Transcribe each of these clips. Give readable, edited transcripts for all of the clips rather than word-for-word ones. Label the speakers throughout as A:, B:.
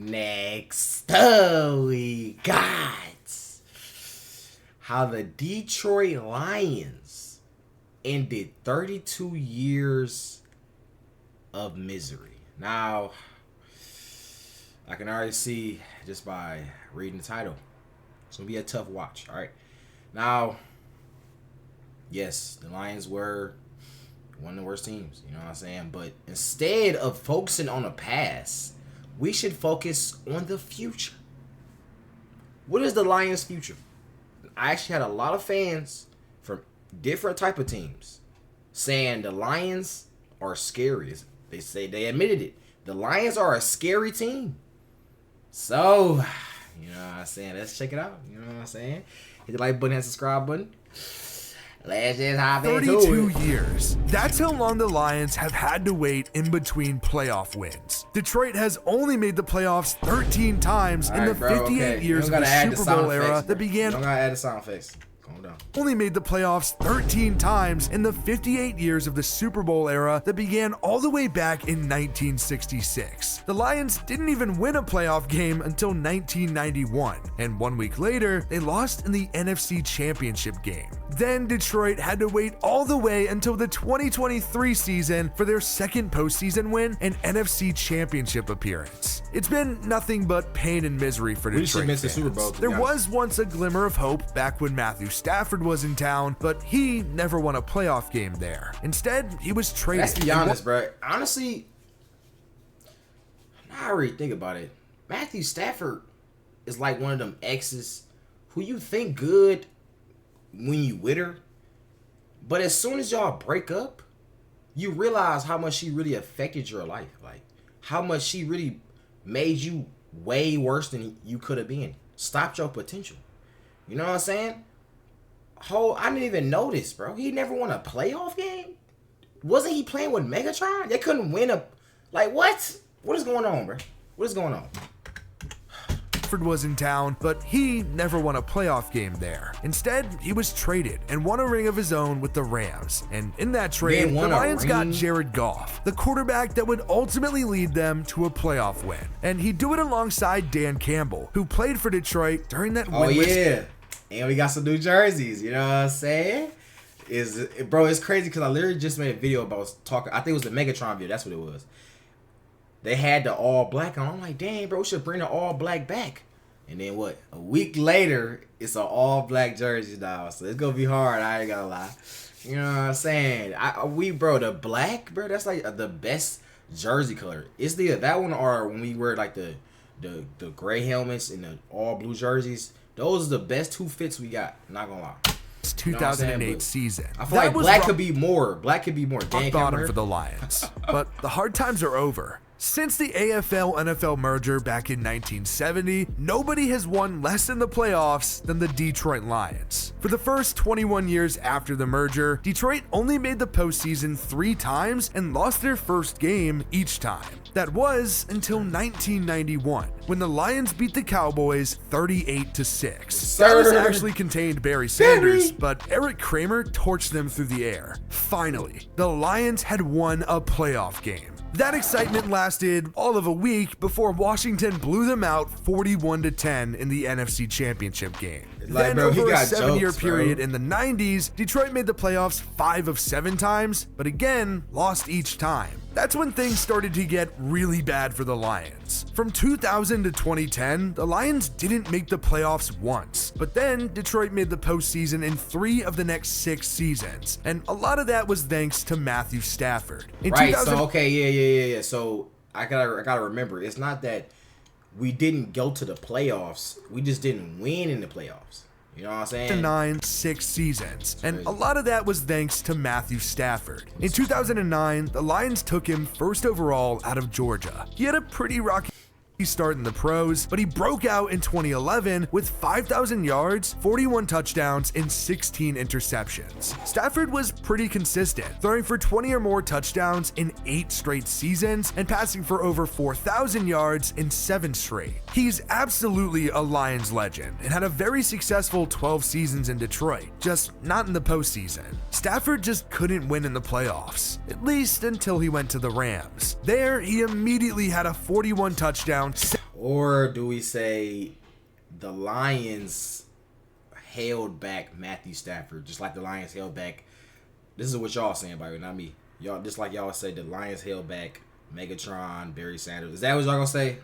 A: Next, we got how the Detroit Lions ended 32 years of misery. Now, I can already see just by reading the title, it's going to be a tough watch, all right? Now, yes, the Lions were one of the worst teams, you know what I'm saying? But instead of focusing on the past, we should focus on the future. What is the Lions' future? I actually had a lot of fans from different type of teams saying the Lions are scary. They admitted it. The Lions are a scary team. So, you know what I'm saying? Let's check it out. You know what I'm saying? Hit the like button and subscribe button. Let's just hop into it.
B: 32 years. That's how long the Lions have had to wait in between playoff wins. Detroit has only made the playoffs 13 times in the 58 years of the Super Bowl era that began.
A: Don't gotta add the sound effects. Calm down.
B: Only made the playoffs 13 times in the 58 years of the Super Bowl era that began all the way back in 1966. The Lions didn't even win a playoff game until 1991, and 1 week later, they lost in the NFC Championship game. Then Detroit had to wait all the way until the 2023 season for their second postseason win and NFC Championship appearance. It's been nothing but pain and misery for Detroit fans.
A: The Super Bowl,
B: there was once a glimmer of hope back when Matthew Stafford was in town, but he never won a playoff game there. Instead, he was traded.
A: Let's be honest, bro. Honestly, now I really think about it, Matthew Stafford is like one of them exes who you think good when you with her, but as soon as y'all break up, you realize how much she really affected your life. Like, how much she really made you way worse than you could have been. Stopped your potential. You know what I'm saying? I didn't even notice, bro. He never won a playoff game. Wasn't he playing with Megatron? They couldn't win a... Like, what? What is going on, bro? What is going on?
B: Stafford was in town, but he never won a playoff game there. Instead, he was traded and won a ring of his own with the Rams. And in that trade, the Lions got Jared Goff, the quarterback that would ultimately lead them to a playoff win. And he'd do it alongside Dan Campbell, who played for Detroit during that winless...
A: Oh, yeah. And we got some new jerseys, you know what I'm saying? Bro, it's crazy because I literally just made a video about talking. I think it was the Megatron video. That's what it was. They had the all black on. I'm like, dang, bro, we should bring the all black back. And then what? A week later, it's an all black jersey now. So it's gonna be hard. I ain't gonna lie. You know what I'm saying? Bro, the black, bro, that's like the best jersey color. It's that one, or when we wear like the gray helmets and the all blue jerseys. Those are the best two fits we got. Not gonna lie.
B: 2008 season.
A: I feel like black could be more. Black could be more.
B: Rock bottom for the Lions. But the hard times are over. Since the AFL-NFL merger back in 1970, nobody has won less in the playoffs than the Detroit Lions. For the first 21 years after the merger, Detroit only made the postseason 3 times and lost their first game each time. That was until 1991, when the Lions beat the Cowboys 38-6. Dallas actually contained Barry Sanders, but Eric Kramer torched them through the air. Finally, the Lions had won a playoff game. That excitement lasted all of a week before Washington blew them out 41-10 in the NFC Championship game. Then over a 7-year period in the 90s, Detroit made the playoffs 5 of 7 times, but again, lost each time. That's when things started to get really bad for the Lions. From 2000 to 2010, the Lions didn't make the playoffs once, but then Detroit made the postseason in 3 of the next 6 seasons, and a lot of that was thanks to Matthew Stafford.
A: So I gotta remember, it's not that we didn't go to the playoffs, we just didn't win in the playoffs. You know what I'm saying?
B: 6 seasons, and a lot of that was thanks to Matthew Stafford. In 2009, the Lions took him first overall out of Georgia. He had a pretty rocky start in the pros, but he broke out in 2011 with 5,000 yards, 41 touchdowns, and 16 interceptions. Stafford was pretty consistent, throwing for 20 or more touchdowns in 8 straight seasons and passing for over 4,000 yards in 7 straight. He's absolutely a Lions legend and had a very successful 12 seasons in Detroit, just not in the postseason. Stafford just couldn't win in the playoffs, at least until he went to the Rams. There, he immediately had a 41 touchdown,
A: Or do we say the Lions held back Matthew Stafford, just like the Lions held back? This is what y'all saying, by the way, not me. Y'all, just like y'all say, the Lions held back Megatron, Barry Sanders. Is that what y'all gonna say?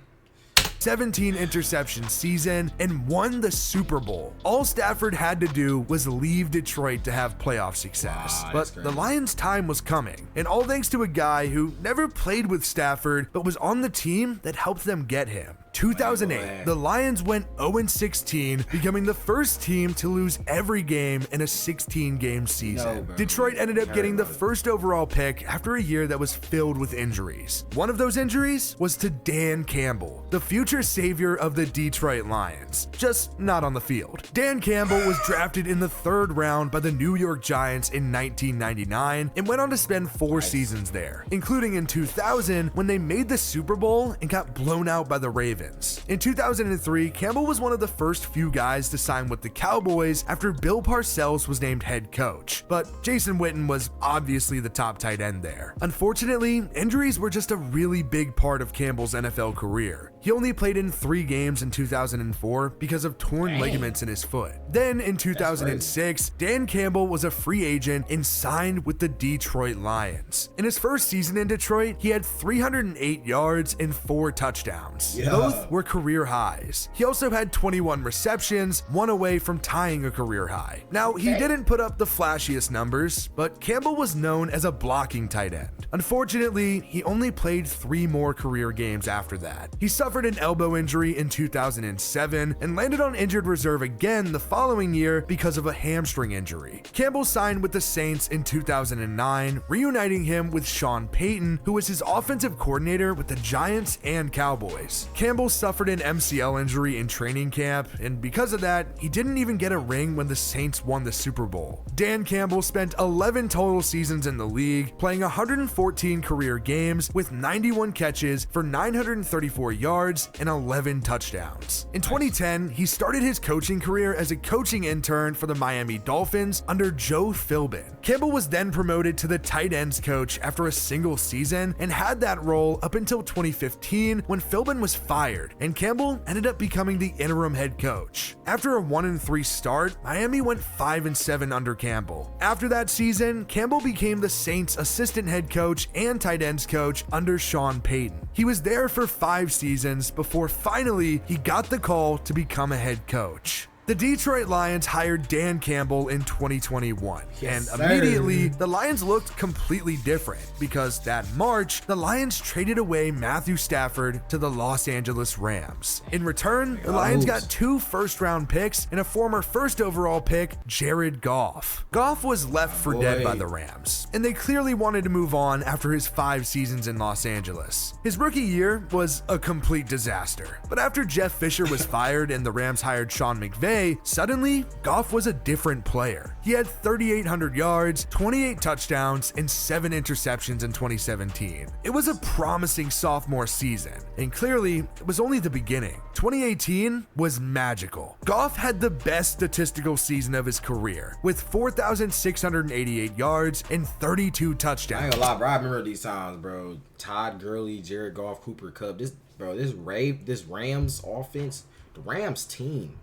B: 17 interception season and won the Super Bowl. All Stafford had to do was leave Detroit to have playoff success. But the Lions' time was coming, and all thanks to a guy who never played with Stafford but was on the team that helped them get him. 2008, the Lions went 0-16, becoming the first team to lose every game in a 16-game season. Detroit ended up getting the first overall pick after a year that was filled with injuries. One of those injuries was to Dan Campbell, the future savior of the Detroit Lions, just not on the field. Dan Campbell was drafted in the 3rd round by the New York Giants in 1999 and went on to spend 4 seasons there, including in 2000 when they made the Super Bowl and got blown out by the Ravens. In 2003, Campbell was one of the first few guys to sign with the Cowboys after Bill Parcells was named head coach, but Jason Witten was obviously the top tight end there. Unfortunately, injuries were just a really big part of Campbell's NFL career. He only played in 3 games in 2004 because of torn ligaments in his foot. Then in 2006, Dan Campbell was a free agent and signed with the Detroit Lions. In his first season in Detroit, he had 308 yards and 4 touchdowns. Both were career highs. He also had 21 receptions, 1 away from tying a career high. Now, he didn't put up the flashiest numbers, but Campbell was known as a blocking tight end. Unfortunately, he only played 3 more career games after that. He suffered an elbow injury in 2007 and landed on injured reserve again the following year because of a hamstring injury. Campbell signed with the Saints in 2009, reuniting him with Sean Payton, who was his offensive coordinator with the Giants and Cowboys. Campbell suffered an MCL injury in training camp, and because of that, he didn't even get a ring when the Saints won the Super Bowl. Dan Campbell spent 11 total seasons in the league, playing 114 career games with 91 catches for 934 yards and 11 touchdowns. In 2010, he started his coaching career as a coaching intern for the Miami Dolphins under Joe Philbin. Campbell was then promoted to the tight ends coach after a single season and had that role up until 2015 when Philbin was fired, and Campbell ended up becoming the interim head coach. After a 1-3 start, Miami went 5-7 under Campbell. After that season, Campbell became the Saints assistant head coach and tight ends coach under Sean Payton. He was there for 5 seasons before finally he got the call to become a head coach. The Detroit Lions hired Dan Campbell in 2021, and immediately the Lions looked completely different because that March, the Lions traded away Matthew Stafford to the Los Angeles Rams. In return, the Lions got 2 first-round picks and a former first overall pick, Jared Goff. Goff was left for dead by the Rams, and they clearly wanted to move on after his 5 seasons in Los Angeles. His rookie year was a complete disaster, but after Jeff Fisher was fired and the Rams hired Sean McVay, suddenly, Goff was a different player. He had 3,800 yards, 28 touchdowns, and 7 interceptions in 2017. It was a promising sophomore season, and clearly, it was only the beginning. 2018 was magical. Goff had the best statistical season of his career, with 4,688 yards and 32 touchdowns.
A: I ain't gonna lie, bro. I remember these times, bro. Todd Gurley, Jared Goff, Cooper Kupp. This Rams offense, the Rams team.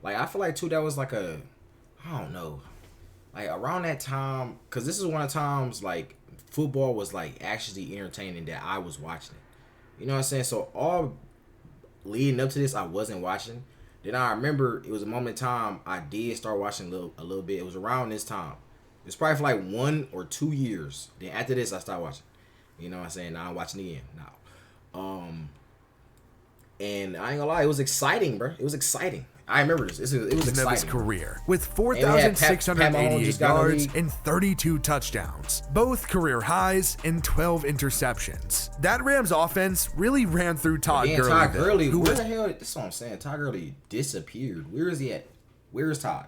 A: Like, I feel like, too, that was like I don't know, like, around that time, because this is one of the times, like, football was, like, actually entertaining that I was watching it. You know what I'm saying? So, all leading up to this, I wasn't watching. Then I remember it was a moment in time I did start watching a little bit. It was around this time. It was probably for, like, 1 or 2 years. Then after this, I stopped watching. You know what I'm saying? Now I'm watching again now. And I ain't gonna lie, it was exciting, bro. It was exciting. I remember this. It was exciting.
B: Of his career, with 4,688 yards and 32 touchdowns, both career highs and 12 interceptions. That Rams offense really ran through Todd Gurley.
A: Todd Gurley, where the hell? That's what I'm saying. Todd Gurley disappeared. Where is he at? Where is Todd?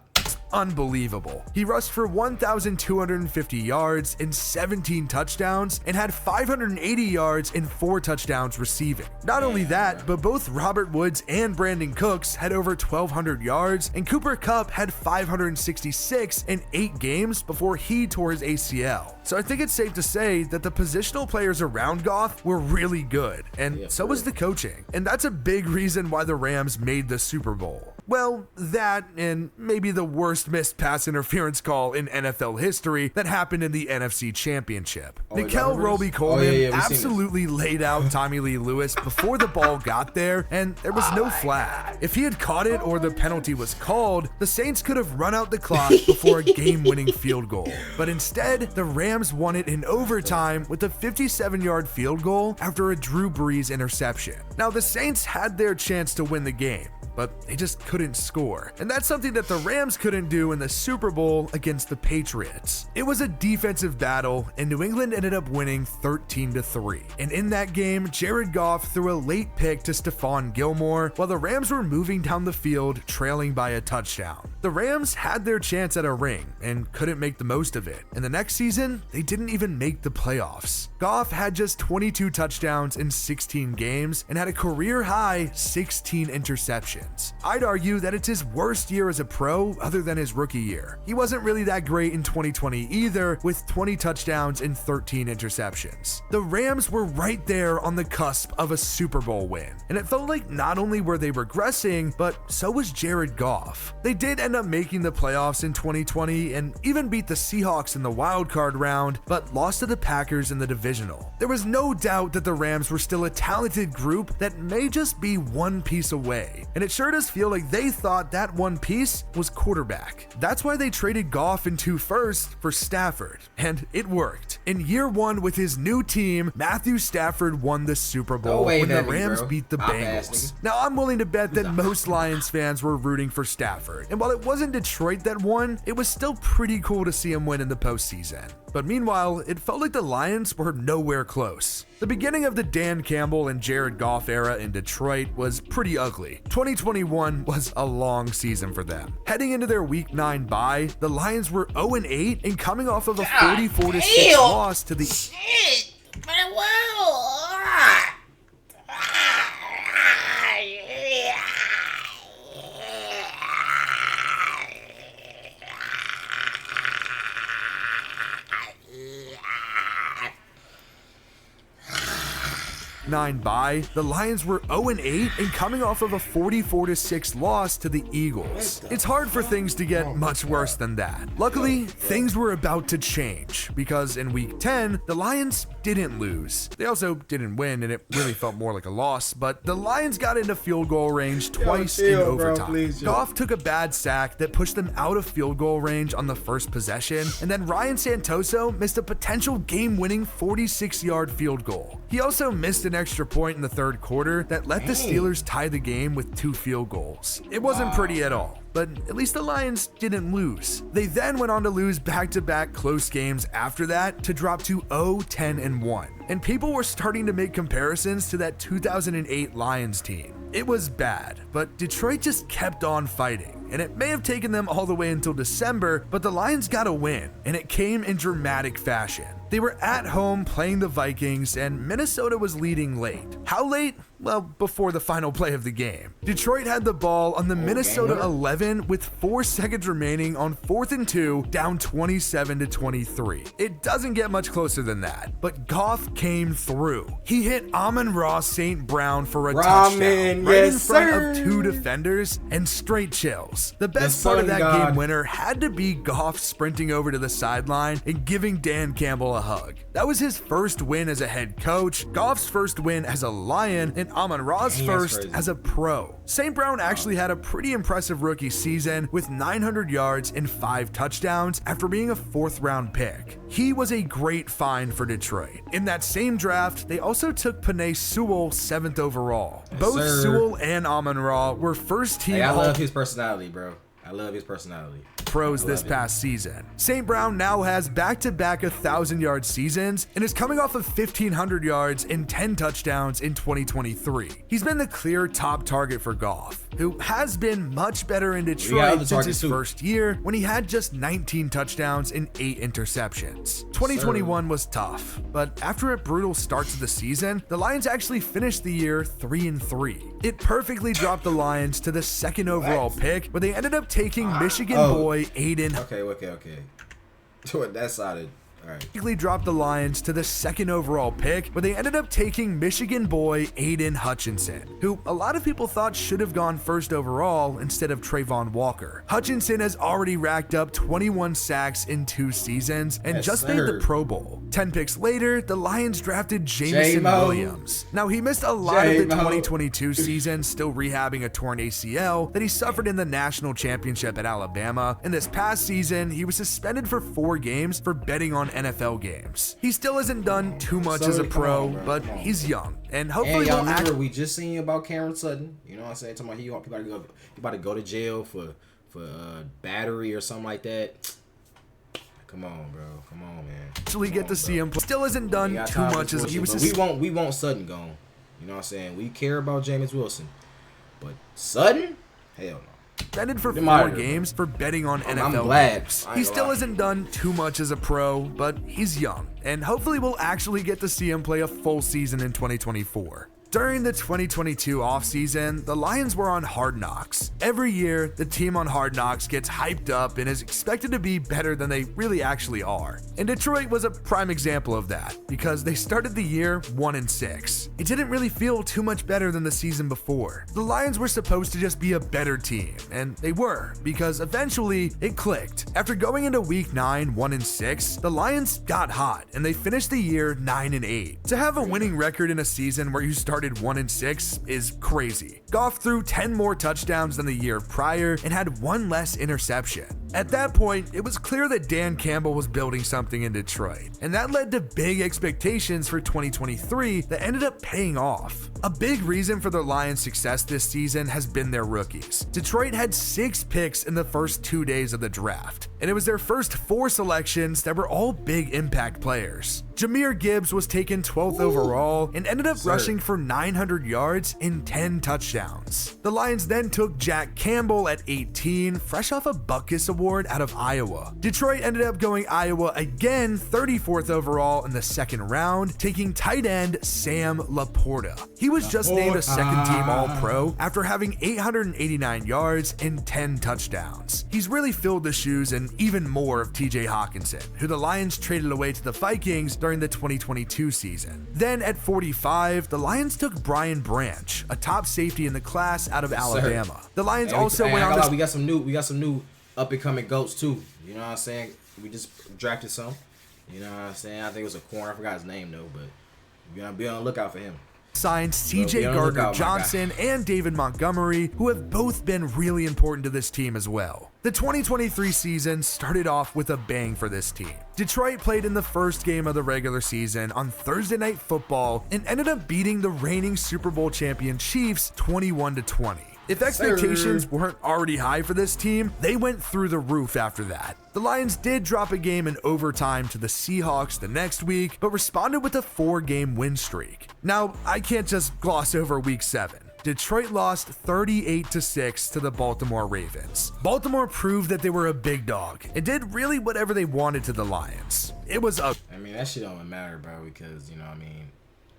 B: unbelievable. He rushed for 1,250 yards and 17 touchdowns and had 580 yards and 4 touchdowns receiving. Not only that, but both Robert Woods and Brandon Cooks had over 1,200 yards, and Cooper Kupp had 566 in 8 games before he tore his ACL. So I think it's safe to say that the positional players around Goff were really good, and so was the coaching. And that's a big reason why the Rams made the Super Bowl. Well, that and maybe the worst missed pass interference call in NFL history that happened in the NFC Championship. Nickel Roby-Coleman absolutely laid out Tommy Lee Lewis before the ball got there, and there was no flag. If he had caught it or the penalty was called, the Saints could have run out the clock before a game-winning field goal. But instead, the Rams won it in overtime with a 57-yard field goal after a Drew Brees interception. Now, the Saints had their chance to win the game, but they just couldn't score. And that's something that the Rams couldn't do in the Super Bowl against the Patriots. It was a defensive battle, and New England ended up winning 13-3. And in that game, Jared Goff threw a late pick to Stephon Gilmore while the Rams were moving down the field, trailing by a touchdown. The Rams had their chance at a ring and couldn't make the most of it. And the next season, they didn't even make the playoffs. Goff had just 22 touchdowns in 16 games and had a career-high 16 interceptions. I'd argue that it's his worst year as a pro other than his rookie year. He wasn't really that great in 2020 either, with 20 touchdowns and 13 interceptions. The Rams were right there on the cusp of a Super Bowl win, and it felt like not only were they regressing, but so was Jared Goff. They did end up making the playoffs in 2020 and even beat the Seahawks in the wild card round, but lost to the Packers in the divisional. There was no doubt that the Rams were still a talented group that may just be one piece away, and it sure does feel like they thought that one piece was quarterback. That's why they traded Goff in 2 firsts for Stafford, and it worked. In year 1 with his new team, Matthew Stafford won the Super Bowl when the Rams beat the Bengals. Now, I'm willing to bet that most Lions fans were rooting for Stafford, and while it wasn't Detroit that won, it was still pretty cool to see him win in the postseason. But meanwhile, it felt like the Lions were nowhere close. The beginning of the Dan Campbell and Jared Goff era in Detroit was pretty ugly. 2021 was a long season for them. Heading into their Week 9 bye, the Lions were 0-8 and coming off of a 44-6 loss to the...
C: Shit! Wow!
B: 9 bye, the Lions were 0-8 and coming off of a 44-6 loss to the Eagles. It's hard for things to get much worse than that. Luckily, things were about to change because in Week 10, the Lions didn't lose. They also didn't win, and it really felt more like a loss, but the Lions got into field goal range twice in overtime. Goff took a bad sack that pushed them out of field goal range on the first possession, and then Ryan Santoso missed a potential game-winning 46-yard field goal. He also missed an extra point in the third quarter that let the Steelers tie the game with 2 field goals. It wasn't pretty at all, but at least the Lions didn't lose. They then went on to lose back-to-back close games after that to drop to 0-10-1. And people were starting to make comparisons to that 2008 Lions team. It was bad, but Detroit just kept on fighting, and it may have taken them all the way until December, but the Lions got a win, and it came in dramatic fashion. They were at home playing the Vikings, and Minnesota was leading late. How late? Well, before the final play of the game. Detroit had the ball on the Minnesota 11 with 4 seconds remaining on 4th and 2, down 27-23. It doesn't get much closer than that, but Goff came through. He hit Amon-Ra St. Brown for a touchdown right in front of 2 defenders, and straight chills. The best part of that game winner had to be Goff sprinting over to the sideline and giving Dan Campbell a hug. That was his first win as a head coach, Goff's first win as a Lion, and Amon-Ra's first as a pro. St. Brown actually had a pretty impressive rookie season with 900 yards and 5 touchdowns after being a 4th-round pick. He was a great find for Detroit. In that same draft, they also took Penei Sewell 7th overall. Both Sewell and Amon-Ra were first-team.
A: Hey, I love his personality, bro. I love his personality.
B: Pros this past season. St. Brown now has back-to-back 1,000-yard seasons and is coming off of 1,500 yards and 10 touchdowns in 2023. He's been the clear top target for Goff. who has been much better in Detroit since his first year when he had just 19 touchdowns and 8 interceptions. 2021 was tough, but after a brutal start to the season, the Lions actually finished the year 3-3. It perfectly dropped the Lions to the 2nd overall pick, where they ended up taking Michigan boy Aidan.
A: Okay. That sounded
B: Alright. Dropped the Lions to the 2nd overall pick, where they ended up taking Michigan boy Aidan Hutchinson, who a lot of people thought should have gone 1st overall instead of Trayvon Walker. Hutchinson has already racked up 21 sacks in 2 seasons and just made the Pro Bowl. 10 picks later, the Lions drafted Jameson Williams. Now, he missed a lot of the 2022 season, still rehabbing a torn ACL that he suffered in the national championship at Alabama, and this past season, he was suspended for 4 games for betting on NFL games. He still hasn't done too much as a pro, but he's young, and hopefully
A: y'all remember we just seen about Cameron Sutton. You know what I'm saying? Talking about he about to go to jail for battery or something like that. Come on, bro. Come on, man.
B: Actually get to see him. Still hasn't done too much as he was.
A: We want Sutton gone. You know what I'm saying? We care about Jameis Wilson, but Sutton, hell no.
B: Suspended for 4 games for betting on NFL games. He still hasn't done too much as a pro, but he's young, and hopefully we'll actually get to see him play a full season in 2024. During the 2022 offseason, the Lions were on Hard Knocks. Every year, the team on Hard Knocks gets hyped up and is expected to be better than they really actually are. And Detroit was a prime example of that, because they started the year 1-6. It didn't really feel too much better than the season before. The Lions were supposed to just be a better team, and they were, because eventually it clicked. After going into week 9, 1-6, the Lions got hot, and they finished the year 9-8. To have a winning record in a season where you started 1-6 is crazy. Goff threw 10 more touchdowns than the year prior and had 1 less interception. At that point, it was clear that Dan Campbell was building something in Detroit, and that led to big expectations for 2023 that ended up paying off. A big reason for the Lions' success this season has been their rookies. Detroit had 6 picks in the first 2 days of the draft, and it was their first 4 selections that were all big impact players. Jahmyr Gibbs was taken 12th overall and ended up rushing for 900 yards and 10 touchdowns. The Lions then took Campbell at 18, fresh off a Butkus Award out of Iowa. Detroit ended up going Iowa again, 34th overall in the 2nd round, taking tight end Sam Laporta. He was just named a 2nd team All-Pro after having 889 yards and 10 touchdowns. He's really filled the shoes and even more of TJ Hawkinson, who the Lions traded away to the Vikings during the 2022 season. Then at 45, the Lions took Brian Branch, a top safety in the class out of Alabama. The Lions also went on.
A: We got some new up and coming goats too. You know what I'm saying? We just drafted some. You know what I'm saying? I think it was a corner. I forgot his name though, but you gotta be on the lookout for him.
B: Signed CJ Gardner-Johnson and David Montgomery, who have both been really important to this team as well. The 2023 season started off with a bang for this team. Detroit played in the first game of the regular season on Thursday Night Football and ended up beating the reigning Super Bowl champion Chiefs 21-20. If expectations weren't already high for this team, they went through the roof after that. The Lions did drop a game in overtime to the Seahawks the next week, but responded with a 4-game win streak. Now, I can't just gloss over week 7. Detroit lost 38-6 to the Baltimore Ravens. Baltimore proved that they were a big dog and did really whatever they wanted to the Lions. It was a...
A: I mean, that shit don't matter, bro, because, you know what I mean,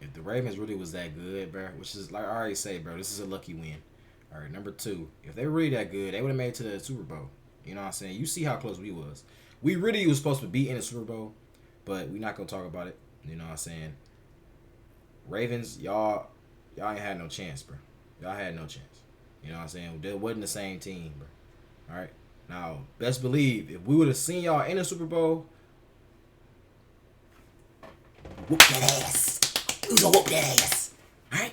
A: if the Ravens really was that good, bro, which is, like I already say, bro, this is a lucky win. All right, number 2, if they were really that good, they would have made it to the Super Bowl. You know what I'm saying? You see how close we was. We really was supposed to be in the Super Bowl, but we're not going to talk about it. You know what I'm saying? Ravens, y'all ain't had no chance, bro. Y'all had no chance. You know what I'm saying? It wasn't the same team, bro. All right? Now, best believe, if we would have seen y'all in the Super Bowl,
C: whoop that ass. We gonna whoop that ass. All right?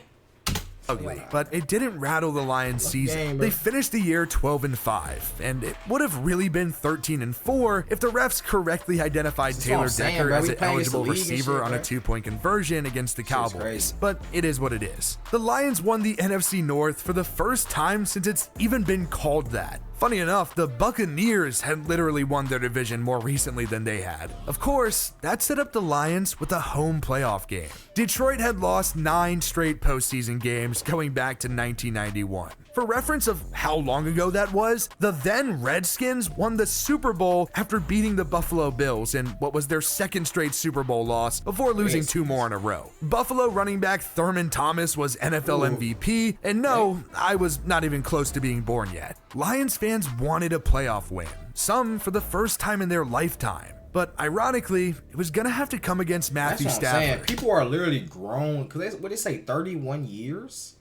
B: Ugly, but it didn't rattle the Lions' season. They finished the year 12-5, and it would have really been 13-4 if the refs correctly identified Taylor Decker as an eligible receiver on a 2-point conversion against the Cowboys. But it is what it is. The Lions won the NFC North for the first time since it's even been called that. Funny enough, the Buccaneers had literally won their division more recently than they had. Of course, that set up the Lions with a home playoff game. Detroit had lost 9 straight postseason games going back to 1991. For reference of how long ago that was, the then Redskins won the Super Bowl after beating the Buffalo Bills in what was their second straight Super Bowl loss before losing 2 more in a row. Buffalo running back Thurman Thomas was NFL MVP, and no, I was not even close to being born yet. Lions fans wanted a playoff win, some for the first time in their lifetime. But ironically, it was going to have to come against Matthew Stafford.
A: People are literally grown, because what they say, 31 years?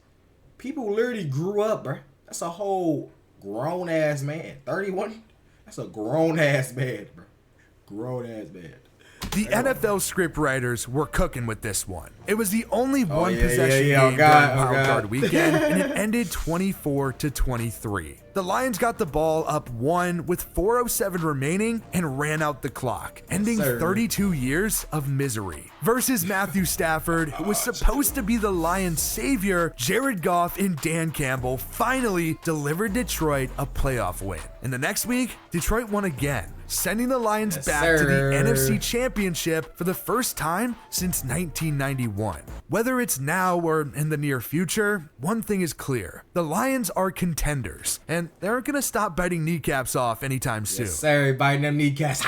A: People literally grew up, bro. That's a whole grown-ass man. 31? That's a grown-ass man, bro. Grown-ass man.
B: The NFL scriptwriters were cooking with this one. It was the only one-possession game during Wild Card Weekend, and it ended 24-23. The Lions got the ball up 1 with 4:07 remaining and ran out the clock, ending 32 years of misery. Versus Matthew Stafford, who was supposed to be the Lions' savior, Jared Goff and Dan Campbell finally delivered Detroit a playoff win. And the next week, Detroit won again, sending the Lions back to the NFC Championship for the first time since 1991. Whether it's now or in the near future, one thing is clear. The Lions are contenders, and they aren't going to stop biting kneecaps off anytime soon.
A: Yes, sir, biting them kneecaps.